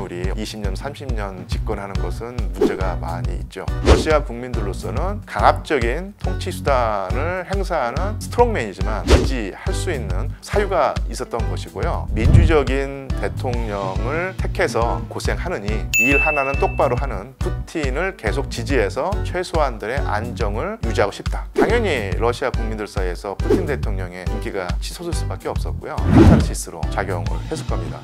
인물이 20년, 30년 집권하는 것은 문제가 많이 있죠. 러시아 국민들로서는 강압적인 통치 수단을 행사하는 스트롱맨이지만 지지할 수 있는 사유가 있었던 것이고요. 민주적인 대통령을 택해서 고생하느니 일 하나는 똑바로 하는 푸틴을 계속 지지해서 최소한들의 안정을 유지하고 싶다. 당연히 러시아 국민들 사이에서 푸틴 대통령의 인기가 치솟을 수밖에 없었고요. 카타르시스로 작용을 했을 겁니다.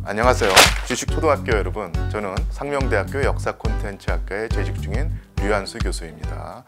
안녕하세요. 주식초등학교 여러분, 저는 상명대학교 역사콘텐츠학과에 재직 중인 류한수 교수입니다.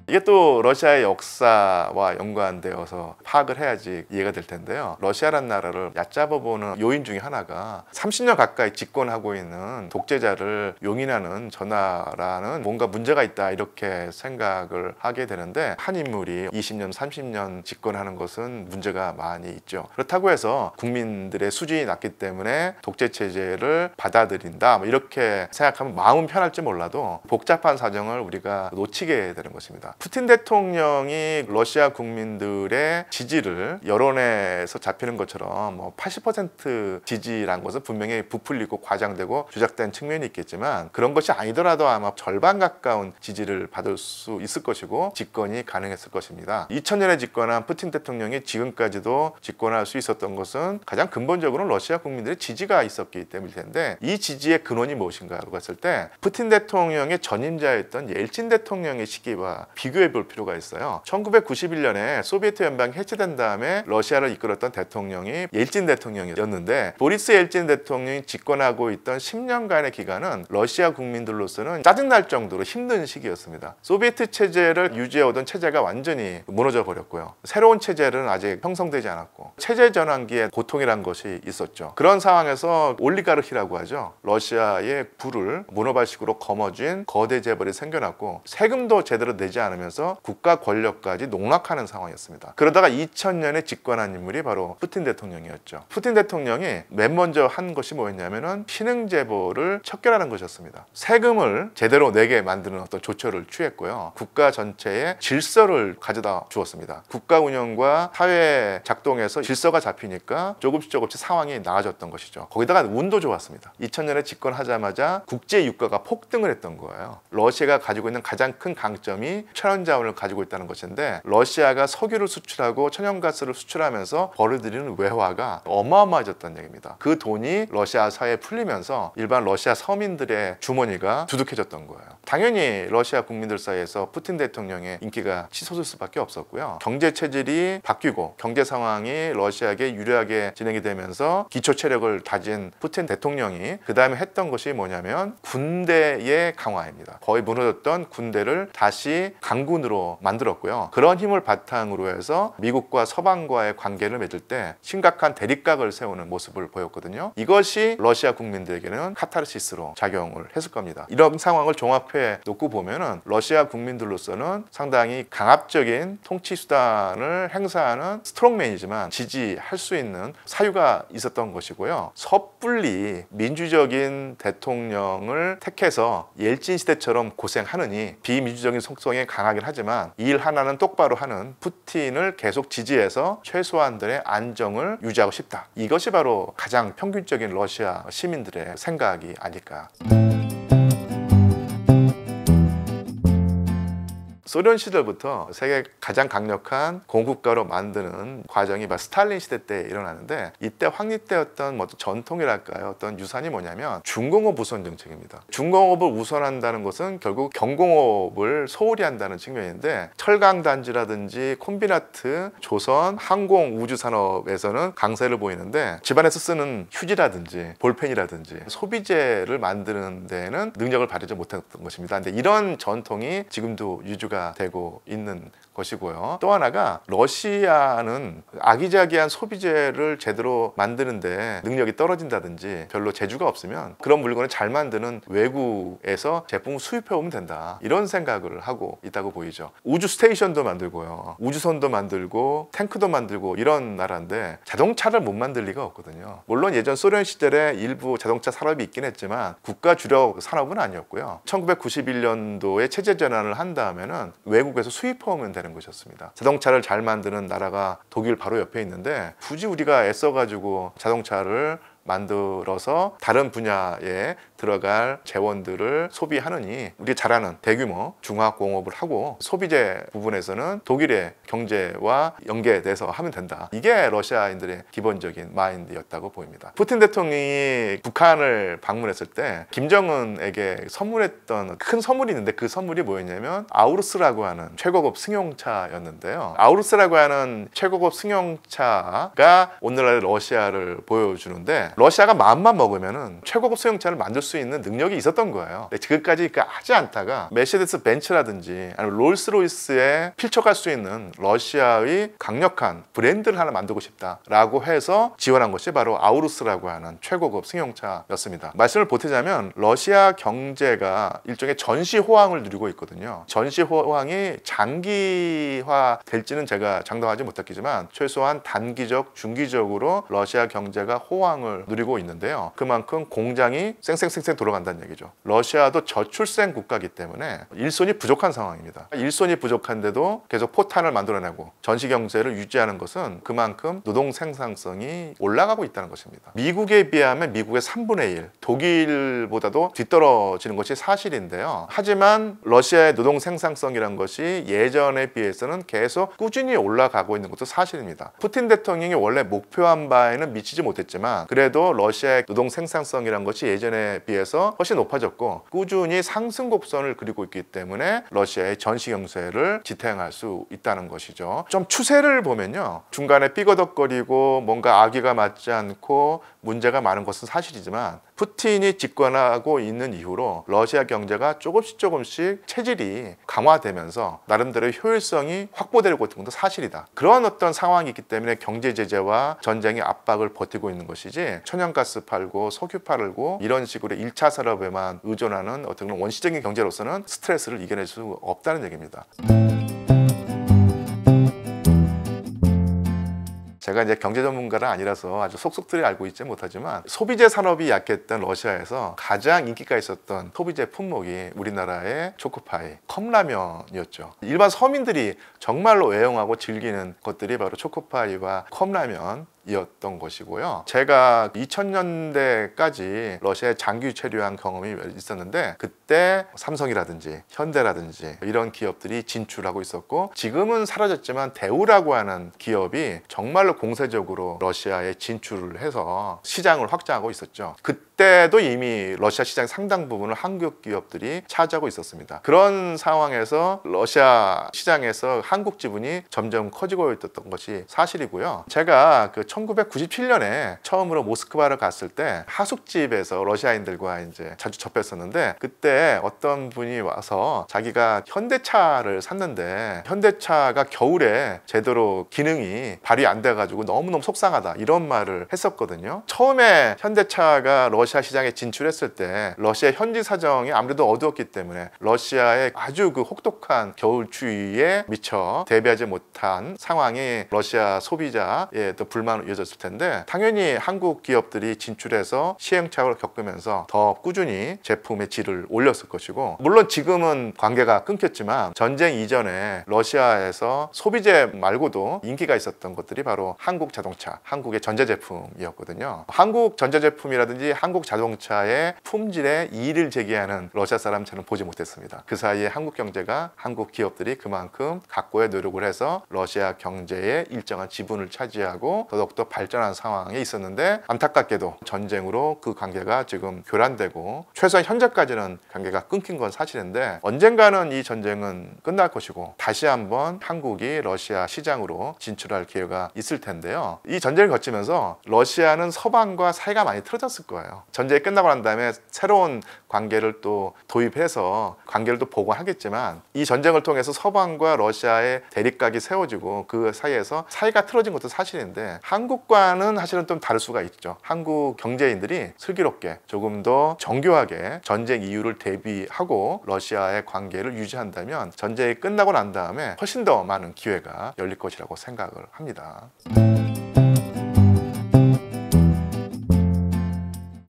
이게 또 러시아의 역사와 연관되어서 파악을 해야지 이해가 될 텐데요. 러시아란 나라를 얕잡아보는 요인 중에 하나가 30년 가까이 집권하고 있는 독재자를 용인하는 저 나라는 뭔가 문제가 있다 이렇게 생각을 하게 되는데, 한 인물이 20년, 30년 집권하는 것은 문제가 많이 있죠. 그렇다고 해서 국민들의 수준이 낮기 때문에 독재체제를 받아들인다 이렇게 생각하면 마음은 편할지 몰라도 복잡한 사정을 우리가 놓치게 되는 것입니다. 푸틴 대통령이 러시아 국민들의 지지를 여론에서 잡히는 것처럼 80% 지지란 것은 분명히 부풀리고 과장되고 조작된 측면이 있겠지만, 그런 것이 아니더라도 아마 절반 가까운 지지를 받을 수 있을 것이고 집권이 가능했을 것입니다. 2000년에 집권한 푸틴 대통령이 지금까지도 집권할 수 있었던 것은 가장 근본적으로는 러시아 국민들의 지지가 있었기 때문일 텐데, 이 지지의 근원이 무엇인가라고 했을 때 푸틴 대통령의 전임자였던 옐친 대통령의 시기와 비교해 볼 필요가 있어요. 1991년에 소비에트 연방이 해체된 다음에 러시아를 이끌었던 대통령이 옐친 대통령이었는데, 보리스 옐친 대통령이 집권하고 있던 10년간의 기간은 러시아 국민들로서는 짜증날 정도로 힘든 시기였습니다. 소비에트 체제를 유지해오던 체제가 완전히 무너져 버렸고요. 새로운 체제는 아직 형성되지 않았고 체제 전환기에 고통이란 것이 있었죠. 그런 상황에서 올리가르히라고 하죠. 러시아의 부를 문어발식으로 거머쥔 거대 재벌이 생겨났고, 세금도 제대로 내지 않으면서 국가 권력까지 농락하는 상황이었습니다. 그러다가 2000년에 집권한 인물이 바로 푸틴 대통령이었죠. 푸틴 대통령이 맨 먼저 한 것이 뭐였냐면은 신흥재벌을 척결하는 것이었습니다. 세금을 제대로 내게 만드는 어떤 조처를 취했고요. 국가 전체의 질서를 가져다 주었습니다. 국가 운영과 사회 작동에서 질서가 잡히니까 조금씩 상황이 나아졌던 것이죠. 거기다가 운도 좋았습니다. 2000년에 집권하자마자 국제 유가가 폭등을 했던 거예요. 러시아가 가지고 있는 가장 큰 강점이 천연자원을 가지고 있다는 것인데, 러시아가 석유를 수출하고 천연가스를 수출하면서 벌어들이는 외화가 어마어마해졌다는 얘기입니다. 그 돈이 러시아 사회에 풀리면서 일반 러시아 서민들의 주머니가 두둑해졌던 거예요. 당연히 러시아 국민들 사이에서 푸틴 대통령의 인기가 치솟을 수밖에 없었고요. 경제 체질이 바뀌고 경제 상황이 러시아에게 유리하게 진행이 되면서 기초 체력을 다진 푸틴 대통령이 그 다음에 했던 것이 뭐냐면 군대의 강화입니다. 거의 무너졌던 군대를 다시 강군으로 만들었고요. 그런 힘을 바탕으로 해서 미국과 서방과의 관계를 맺을 때 심각한 대립각을 세우는 모습을 보였거든요. 이것이 러시아 국민들에게는 카타르시스로 작용을 했을 겁니다. 이런 상황을 종합해 놓고 보면은 러시아 국민들로서는 상당히 강압적인 통치 수단을 행사하는 스트롱맨이지만 지지할 수 있는 사유가 있었던 것이고요. 섣불리 민주적인 대통령을 택해서 옐친 시대처럼 고생하느니 비민주적인 속성에 강하긴 하지만 일 하나는 똑바로 하는 푸틴을 계속 지지해서 최소한들의 안정을 유지하고 싶다. 이것이 바로 가장 평균적인 러시아 시민들의 생각이 아닐까. 소련 시절부터 세계 가장 강력한 공국가로 만드는 과정이 스탈린 시대 때 일어나는데, 이때 확립되었던 어떤 전통이랄까요, 어떤 유산이 뭐냐면 중공업 우선 정책입니다. 중공업을 우선한다는 것은 결국 경공업을 소홀히 한다는 측면인데, 철강단지라든지 콤비나트, 조선, 항공, 우주산업에서는 강세를 보이는데, 집안에서 쓰는 휴지라든지 볼펜이라든지 소비재를 만드는 데는 능력을 발휘하지 못했던 것입니다. 근데 이런 전통이 지금도 유지가 되고 있는 것이고요. 또 하나가 러시아는 아기자기한 소비재를 제대로 만드는데 능력이 떨어진다든지 별로 재주가 없으면 그런 물건을 잘 만드는 외국에서 제품을 수입해 오면 된다, 이런 생각을 하고 있다고 보이죠. 우주 스테이션도 만들고요, 우주선도 만들고 탱크도 만들고 이런 나라인데 자동차를 못 만들 리가 없거든요. 물론 예전 소련 시절에 일부 자동차 산업이 있긴 했지만 국가 주력 산업은 아니었고요. 1991년도에 체제 전환을 한 다음에는 뭐냐면 외국에서 수입해오면 되는 것이었습니다. 자동차를 잘 만드는 나라가 독일 바로 옆에 있는데 굳이 우리가 애써가지고 자동차를 만들어서 다른 분야에 들어갈 재원들을 소비하느니 우리 잘 아는 대규모 중화공업을 하고 소비재 부분에서는 독일의 경제와 연계돼서 하면 된다. 이게 러시아인들의 기본적인 마인드였다고 보입니다. 푸틴 대통령이 북한을 방문했을 때 김정은에게 선물했던 큰 선물이 있는데 그 선물이 뭐였냐면 아우루스라고 하는 최고급 승용차였는데요. 아우루스라고 하는 최고급 승용차가 오늘날 러시아를 보여주는데 러시아가 마음만 먹으면은 최고급 수용차를 만들 수 있는 능력이 있었던 거예요. 근데 지금까지 하지 않다가 메시데스 벤츠라든지 아니면 롤스로이스에 필적할 수 있는 러시아의 강력한 브랜드를 하나 만들고 싶다라고 해서 지원한 것이 바로 아우루스라고 하는 최고급 승용차였습니다. 말씀을 보태자면 러시아 경제가 일종의 전시 호황을 누리고 있거든요. 전시 호황이 장기화 될지는 제가 장담하지 못했지만 최소한 단기적, 중기적으로 러시아 경제가 호황을 누리고 있는데요. 그만큼 공장이 쌩쌩쌩쌩 돌아간다는 얘기죠. 러시아도 저출생 국가이기 때문에 일손이 부족한 상황입니다. 일손이 부족한데도 계속 포탄을 만들어내고 전시 경제를 유지하는 것은 그만큼 노동 생산성이 올라가고 있다는 것입니다. 미국에 비하면 미국의 3분의 1, 독일보다도 뒤떨어지는 것이 사실인데요. 하지만 러시아의 노동 생산성이라는 것이 예전에 비해서는 계속 꾸준히 올라가고 있는 것도 사실입니다. 푸틴 대통령이 원래 목표한 바에는 미치지 못했지만 그래도 러시아의 노동 생산성이란 것이 예전에 비해서 훨씬 높아졌고 꾸준히 상승 곡선을 그리고 있기 때문에 러시아의 전시 경제를 지탱할 수 있다는 것이죠. 좀 추세를 보면요. 중간에 삐거덕거리고 뭔가 아기가 맞지 않고 문제가 많은 것은 사실이지만 푸틴이 집권하고 있는 이후로 러시아 경제가 조금씩 체질이 강화되면서 나름대로 효율성이 확보되고 있는 것도 사실이다. 그런 어떤 상황이 있기 때문에 경제 제재와 전쟁의 압박을 버티고 있는 것이지 천연가스 팔고 석유 팔고 이런 식으로 1차 산업에만 의존하는 어떤 원시적인 경제로서는 스트레스를 이겨낼 수 없다는 얘기입니다. 제가 이제 경제 전문가는 아니라서 아주 속속들이 알고 있지 못하지만 소비재 산업이 약했던 러시아에서 가장 인기가 있었던 소비재 품목이 우리나라의 초코파이, 컵라면이었죠. 일반 서민들이 정말로 애용하고 즐기는 것들이 바로 초코파이와 컵라면 이었던 것이고요. 제가 2000년대까지 러시아에 장기 체류한 경험이 있었는데 그때 삼성이라든지 현대라든지 이런 기업들이 진출하고 있었고 지금은 사라졌지만 대우라고 하는 기업이 정말로 공세적으로 러시아에 진출을 해서 시장을 확장하고 있었죠. 그때도 이미 러시아 시장 상당 부분을 한국 기업들이 차지하고 있었습니다. 그런 상황에서 러시아 시장에서 한국 지분이 점점 커지고 있었던 것이 사실이고요. 제가 1997년에 처음으로 모스크바를 갔을 때 하숙집에서 러시아인들과 이제 자주 접했었는데 그때 어떤 분이 와서 자기가 현대차를 샀는데 현대차가 겨울에 제대로 기능이 발휘 안 돼가지고 너무너무 속상하다 이런 말을 했었거든요. 처음에 현대차가 러시아 시장에 진출했을 때 러시아 현지 사정이 아무래도 어두웠기 때문에 러시아의 아주 혹독한 겨울 추위에 미처 대비하지 못한 상황이 러시아 소비자의 또 불만으로 이어졌을 텐데 당연히 한국 기업들이 진출해서 시행착오를 겪으면서 더 꾸준히 제품의 질을 올렸을 것이고 물론 지금은 관계가 끊겼지만 전쟁 이전에 러시아에서 소비재 말고도 인기가 있었던 것들이 바로 한국 자동차, 한국의 전자제품이었거든요. 한국 전자제품이라든지 한국 자동차의 품질에 이의를 제기하는 러시아 사람 저는 보지 못했습니다. 그 사이에 한국 경제가 한국 기업들이 그만큼 각고의 노력을 해서 러시아 경제에 일정한 지분을 차지하고 더욱더 발전한 상황에 있었는데 안타깝게도 전쟁으로 그 관계가 지금 교란되고 최소한 현재까지는 관계가 끊긴 건 사실인데 언젠가는 이 전쟁은 끝날 것이고 다시 한번 한국이 러시아 시장으로 진출할 기회가 있을 텐데요. 이 전쟁을 거치면서 러시아는 서방과 사이가 많이 틀어졌을 거예요. 전쟁이 끝나고 난 다음에 새로운 관계를 또 도입해서 관계를 또 복원하겠지만 이 전쟁을 통해서 서방과 러시아의 대립각이 세워지고 그 사이에서 사이가 틀어진 것도 사실인데 한국과는 사실은 좀 다를 수가 있죠. 한국 경제인들이 슬기롭게 조금 더 정교하게 전쟁 이유를 대비하고 러시아의 관계를 유지한다면 전쟁이 끝나고 난 다음에 훨씬 더 많은 기회가 열릴 것이라고 생각을 합니다.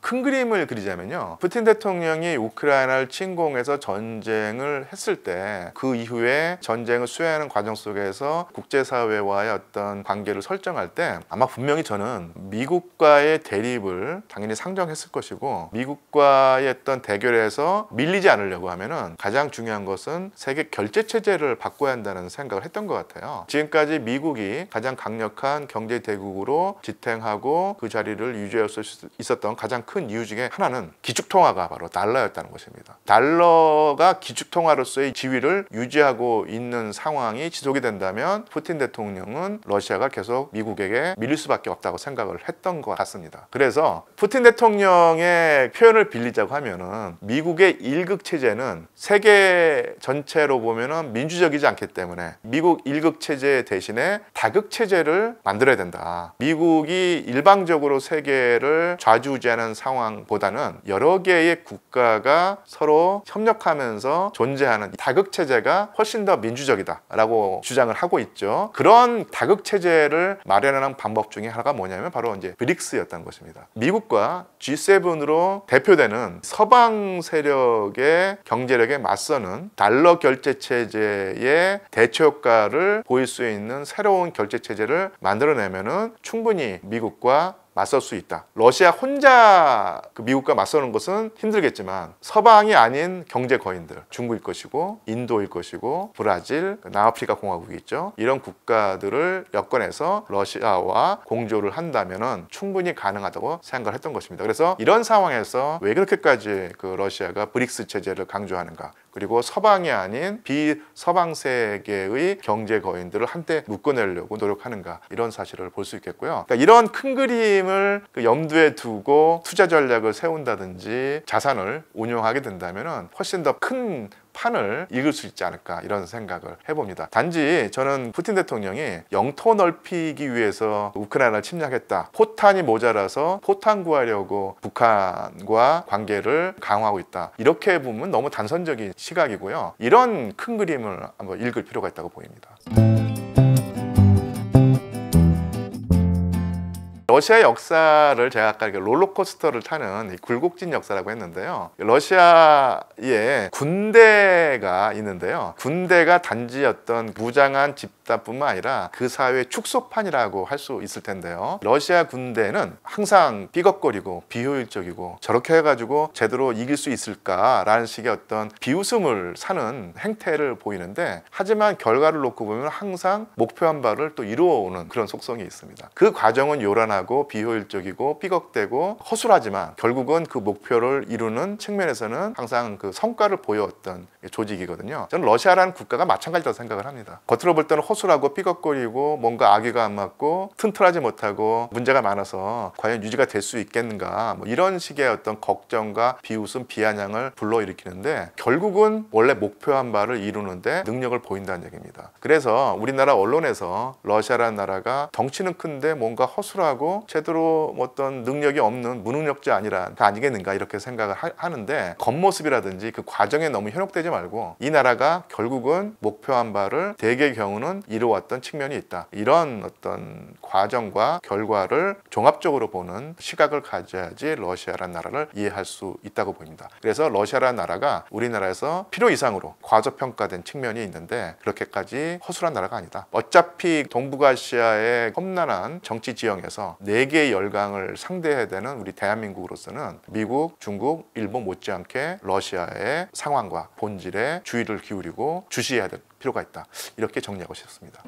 큰 그림을 그리자면요, 푸틴 대통령이 우크라이나를 침공해서 전쟁을 했을 때 그 이후에 전쟁을 수행하는 과정 속에서 국제사회와의 어떤 관계를 설정할 때 아마 분명히 저는 미국과의 대립을 당연히 상정했을 것이고, 미국과의 어떤 대결에서 밀리지 않으려고 하면은 가장 중요한 것은 세계 결제 체제를 바꿔야 한다는 생각을 했던 것 같아요. 지금까지 미국이 가장 강력한 경제 대국으로 지탱하고 그 자리를 유지할 수 있었던 가장 큰 이유 중에 하나는 기축통화가 바로 달러였다는 것입니다. 달러가 기축통화로서의 지위를 유지하고 있는 상황이 지속이 된다면 푸틴 대통령은 러시아가 계속 미국에게 밀릴 수밖에 없다고 생각을 했던 것 같습니다. 그래서 푸틴 대통령의 표현을 빌리자고 하면은 미국의 일극 체제는 세계 전체로 보면은 민주적이지 않기 때문에 미국 일극 체제 대신에 다극 체제를 만들어야 된다. 미국이 일방적으로 세계를 좌지우지하는 상황보다는 여러 개의 국가가 서로 협력하면서 존재하는 다극 체제가 훨씬 더 민주적이다라고 주장을 하고 있죠. 그런 다극 체제를 마련하는 방법 중에 하나가 뭐냐면 바로 이제 브릭스였다는 것입니다. 미국과 G7으로 대표되는 서방 세력의 경제력에 맞서는 달러 결제 체제의 대처 효과를 보일 수 있는 새로운 결제 체제를 만들어내면은 충분히 미국과 맞설 수 있다. 러시아 혼자 미국과 맞서는 것은 힘들겠지만 서방이 아닌 경제 거인들, 중국일 것이고 인도일 것이고 브라질, 남아프리카 공화국이 있죠. 이런 국가들을 엮어내서 러시아와 공조를 한다면은 충분히 가능하다고 생각을 했던 것입니다. 그래서 이런 상황에서 왜 그렇게까지 러시아가 브릭스 체제를 강조하는가? 그리고 서방이 아닌 비서방 세계의 경제 거인들을 한때 묶어내려고 노력하는가, 이런 사실을 볼 수 있겠고요. 그러니까 이런 큰 그림을 염두에 두고 투자 전략을 세운다든지 자산을 운용하게 된다면 훨씬 더 큰 판을 읽을 수 있지 않을까, 이런 생각을 해봅니다. 단지 저는 푸틴 대통령이 영토 넓히기 위해서 우크라이나를 침략했다, 포탄이 모자라서 포탄 구하려고 북한과 관계를 강화하고 있다, 이렇게 보면 너무 단선적인 시각이고요. 이런 큰 그림을 한번 읽을 필요가 있다고 보입니다. 러시아 역사를 제가 아까 롤러코스터를 타는 굴곡진 역사라고 했는데요. 러시아에 군대가 있는데요. 군대가 단지 어떤 무장한 집단뿐만 아니라 그 사회의 축소판이라고 할 수 있을 텐데요. 러시아 군대는 항상 삐걱거리고 비효율적이고 저렇게 해가지고 제대로 이길 수 있을까라는 식의 어떤 비웃음을 사는 행태를 보이는데, 하지만 결과를 놓고 보면 항상 목표한 바를 또 이루어오는 그런 속성이 있습니다. 그 과정은 요란하고 비효율적이고 삐걱대고 허술하지만 결국은 그 목표를 이루는 측면에서는 항상 그 성과를 보여왔던 조직이거든요. 저는 러시아라는 국가가 마찬가지라고 생각을 합니다. 겉으로 볼 때는 허술하고 삐걱거리고 뭔가 악의가 안 맞고 튼튼하지 못하고 문제가 많아서 과연 유지가 될 수 있겠는가, 이런 식의 어떤 걱정과 비웃음, 비아냥을 불러일으키는데 결국은 원래 목표한 바를 이루는데 능력을 보인다는 얘기입니다. 그래서 우리나라 언론에서 러시아라는 나라가 덩치는 큰데 뭔가 허술하고 제대로 어떤 능력이 없는 무능력자 아니겠는가, 이렇게 생각을 하는데 겉모습이라든지 그 과정에 너무 현혹되지 말고 이 나라가 결국은 목표한 바를 대개의 경우는 이루어왔던 측면이 있다, 이런 어떤 과정과 결과를 종합적으로 보는 시각을 가져야지 러시아라는 나라를 이해할 수 있다고 보입니다. 그래서 러시아라는 나라가 우리나라에서 필요 이상으로 과소평가된 측면이 있는데 그렇게까지 허술한 나라가 아니다. 어차피 동북아시아의 험난한 정치 지형에서 4개의 열강을 상대해야 되는 우리 대한민국으로서는 미국, 중국, 일본 못지않게 러시아의 상황과 본질에 주의를 기울이고 주시해야 될 필요가 있다, 이렇게 정리하고 싶습니다.